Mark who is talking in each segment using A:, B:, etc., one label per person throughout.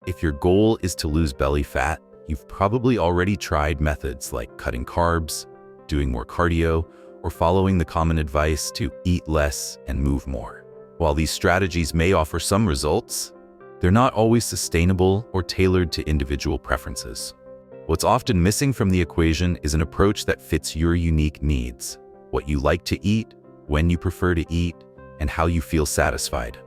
A: If your goal is to lose belly fat, you've probably already tried methods like cutting carbs, doing more cardio, or following the common advice to eat less and move more. While these strategies may offer some results, they're not always sustainable or tailored to individual preferences. What's often missing from the equation is an approach that fits your unique needs, what you like to eat, when you prefer to eat, and how you feel satisfied.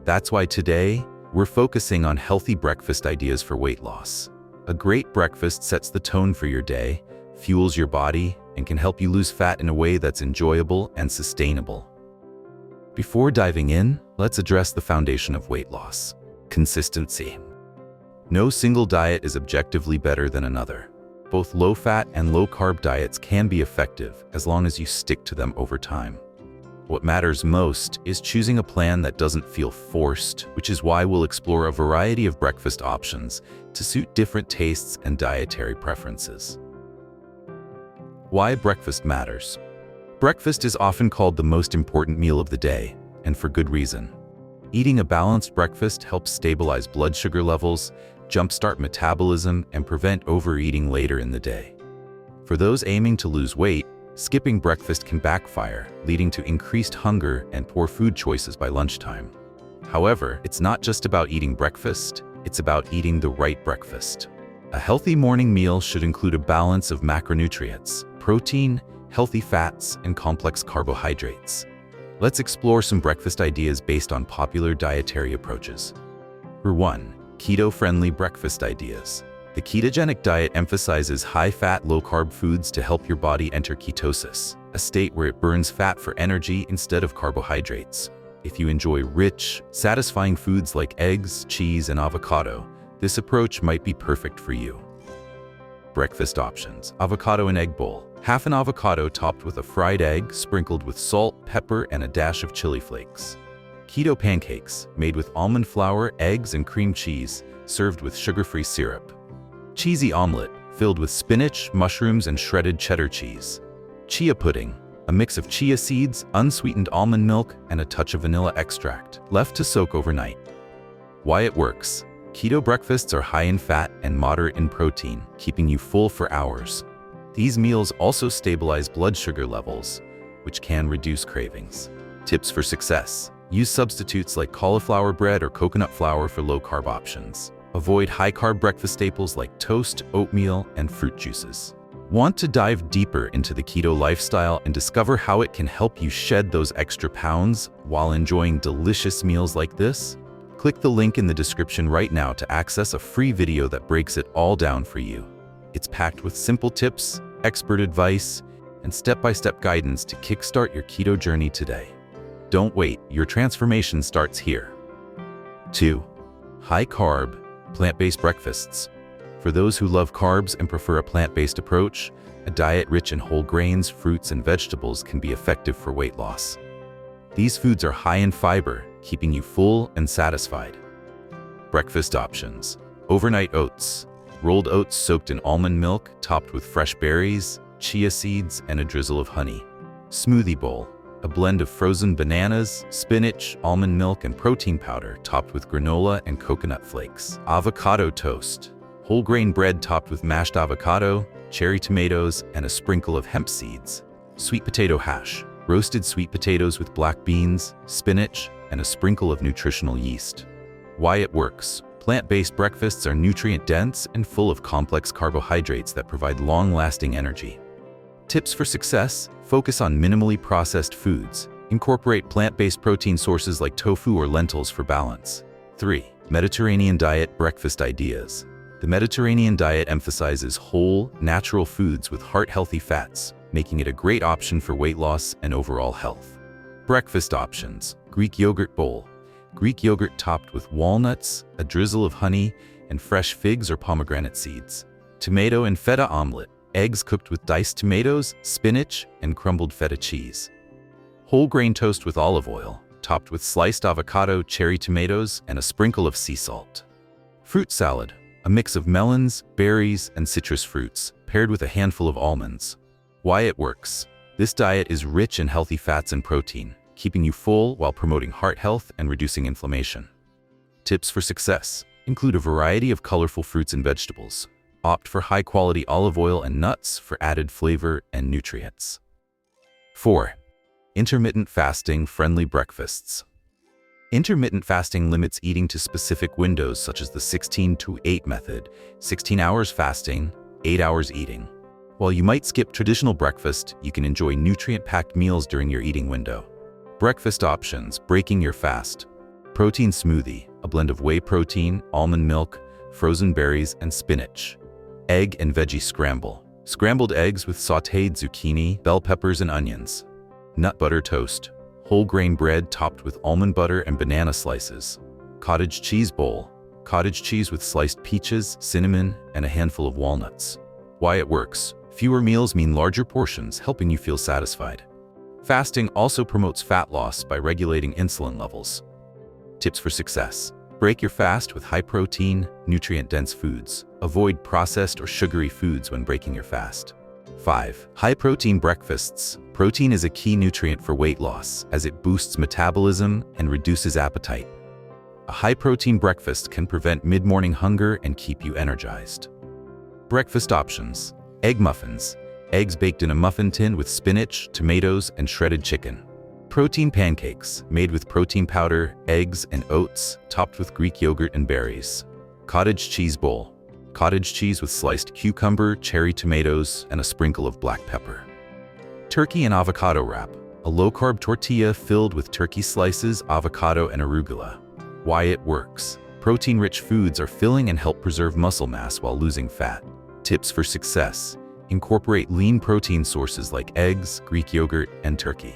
A: That's why today, we're focusing on healthy breakfast ideas for weight loss. A great breakfast sets the tone for your day, fuels your body, and can help you lose fat in a way that's enjoyable and sustainable. Before diving in, let's address the foundation of weight loss: consistency. No single diet is objectively better than another. Both low-fat and low-carb diets can be effective as long as you stick to them over time. What matters most is choosing a plan that doesn't feel forced, which is why we'll explore a variety of breakfast options to suit different tastes and dietary preferences. Why breakfast matters. Breakfast is often called the most important meal of the day, and for good reason. Eating a balanced breakfast helps stabilize blood sugar levels, jumpstart metabolism, and prevent overeating later in the day. For those aiming to lose weight, skipping breakfast can backfire, leading to increased hunger and poor food choices by lunchtime. However, it's not just about eating breakfast, it's about eating the right breakfast. A healthy morning meal should include a balance of macronutrients, protein, healthy fats, and complex carbohydrates. Let's explore some breakfast ideas based on popular dietary approaches. For 1, keto-friendly breakfast ideas. The ketogenic diet emphasizes high-fat, low-carb foods to help your body enter ketosis, a state where it burns fat for energy instead of carbohydrates. If you enjoy rich, satisfying foods like eggs, cheese, and avocado, this approach might be perfect for you. Breakfast options: avocado and egg bowl. Half an avocado topped with a fried egg, sprinkled with salt, pepper, and a dash of chili flakes. Keto pancakes, made with almond flour, eggs, and cream cheese, served with sugar-free syrup. Cheesy omelet, filled with spinach, mushrooms, and shredded cheddar cheese. Chia pudding, a mix of chia seeds, unsweetened almond milk, and a touch of vanilla extract, left to soak overnight. Why it works. Keto breakfasts are high in fat and moderate in protein, keeping you full for hours. These meals also stabilize blood sugar levels, which can reduce cravings. Tips for success: use substitutes like cauliflower bread or coconut flour for low-carb options. Avoid high-carb breakfast staples like toast, oatmeal, and fruit juices. Want to dive deeper into the keto lifestyle and discover how it can help you shed those extra pounds while enjoying delicious meals like this? Click the link in the description right now to access a free video that breaks it all down for you. It's packed with simple tips, expert advice, and step-by-step guidance to kickstart your keto journey today. Don't wait, your transformation starts here. 2. High-carb, plant-based breakfasts. For those who love carbs and prefer a plant-based approach, a diet rich in whole grains, fruits, and vegetables can be effective for weight loss. These foods are high in fiber, keeping you full and satisfied. Breakfast options: overnight oats. Rolled oats soaked in almond milk, topped with fresh berries, chia seeds, and a drizzle of honey. Smoothie bowl, a blend of frozen bananas, spinach, almond milk, and protein powder, topped with granola and coconut flakes. Avocado toast, whole grain bread topped with mashed avocado, cherry tomatoes, and a sprinkle of hemp seeds. Sweet potato hash, roasted sweet potatoes with black beans, spinach, and a sprinkle of nutritional yeast. Why it works. Plant-based breakfasts are nutrient-dense and full of complex carbohydrates that provide long-lasting energy. Tips for success: focus on minimally processed foods. Incorporate plant-based protein sources like tofu or lentils for balance. 3. Mediterranean diet breakfast ideas. The Mediterranean diet emphasizes whole, natural foods with heart-healthy fats, making it a great option for weight loss and overall health. Breakfast options: Greek yogurt bowl. Greek yogurt topped with walnuts, a drizzle of honey, and fresh figs or pomegranate seeds. Tomato and feta omelet. Eggs cooked with diced tomatoes, spinach, and crumbled feta cheese. Whole grain toast with olive oil, topped with sliced avocado, cherry tomatoes, and a sprinkle of sea salt. Fruit salad. A mix of melons, berries, and citrus fruits, paired with a handful of almonds. Why it works. This diet is rich in healthy fats and protein, keeping you full while promoting heart health and reducing inflammation. Tips for success: Include a variety of colorful fruits and vegetables. Opt for high-quality olive oil and nuts for added flavor and nutrients. 4. Intermittent fasting-friendly breakfasts. Intermittent fasting limits eating to specific windows such as the 16-to-8 method, 16 hours fasting, 8 hours eating. While you might skip traditional breakfast, you can enjoy nutrient-packed meals during your eating window. Breakfast options: breaking your fast. Protein smoothie, a blend of whey protein, almond milk, frozen berries, and spinach. Egg and veggie scramble. Scrambled eggs with sautéed zucchini, bell peppers, and onions. Nut butter toast. Whole grain bread topped with almond butter and banana slices. Cottage cheese bowl. Cottage cheese with sliced peaches, cinnamon, and a handful of walnuts. Why it works: fewer meals mean larger portions, helping you feel satisfied. Fasting also promotes fat loss by regulating insulin levels. Tips for success: break your fast with high-protein, nutrient-dense foods. Avoid processed or sugary foods when breaking your fast. 5. High-protein breakfasts. Protein is a key nutrient for weight loss, as it boosts metabolism and reduces appetite. A high-protein breakfast can prevent mid-morning hunger and keep you energized. Breakfast options: egg muffins. Eggs baked in a muffin tin with spinach, tomatoes, and shredded chicken. Protein pancakes, made with protein powder, eggs, and oats, topped with Greek yogurt and berries. Cottage cheese bowl. Cottage cheese with sliced cucumber, cherry tomatoes, and a sprinkle of black pepper. Turkey and avocado wrap. A low-carb tortilla filled with turkey slices, avocado, and arugula. Why it works: protein-rich foods are filling and help preserve muscle mass while losing fat. Tips for success: incorporate lean protein sources like eggs, Greek yogurt, and turkey.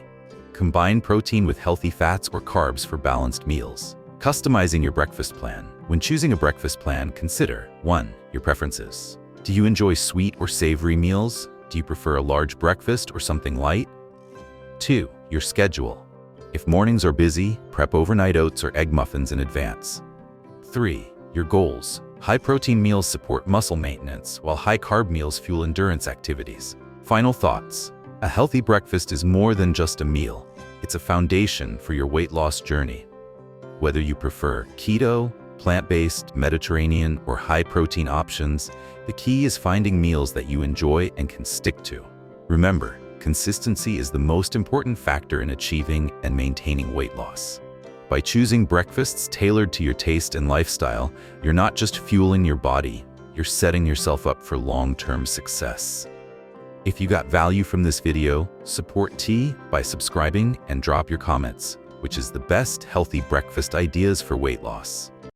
A: Combine protein with healthy fats or carbs for balanced meals. Customizing your breakfast plan. When choosing a breakfast plan, consider 1. Your preferences. Do you enjoy sweet or savory meals? Do you prefer a large breakfast or something light? 2. Your schedule. If mornings are busy, prep overnight oats or egg muffins in advance. 3. Your goals. High-protein meals support muscle maintenance, while high-carb meals fuel endurance activities. Final thoughts: a healthy breakfast is more than just a meal. It's a foundation for your weight loss journey. Whether you prefer keto, plant-based, Mediterranean, or high-protein options, the key is finding meals that you enjoy and can stick to. Remember, consistency is the most important factor in achieving and maintaining weight loss. By choosing breakfasts tailored to your taste and lifestyle, you're not just fueling your body, you're setting yourself up for long-term success. If you got value from this video, support T by subscribing and drop your comments, which is the best healthy breakfast ideas for weight loss.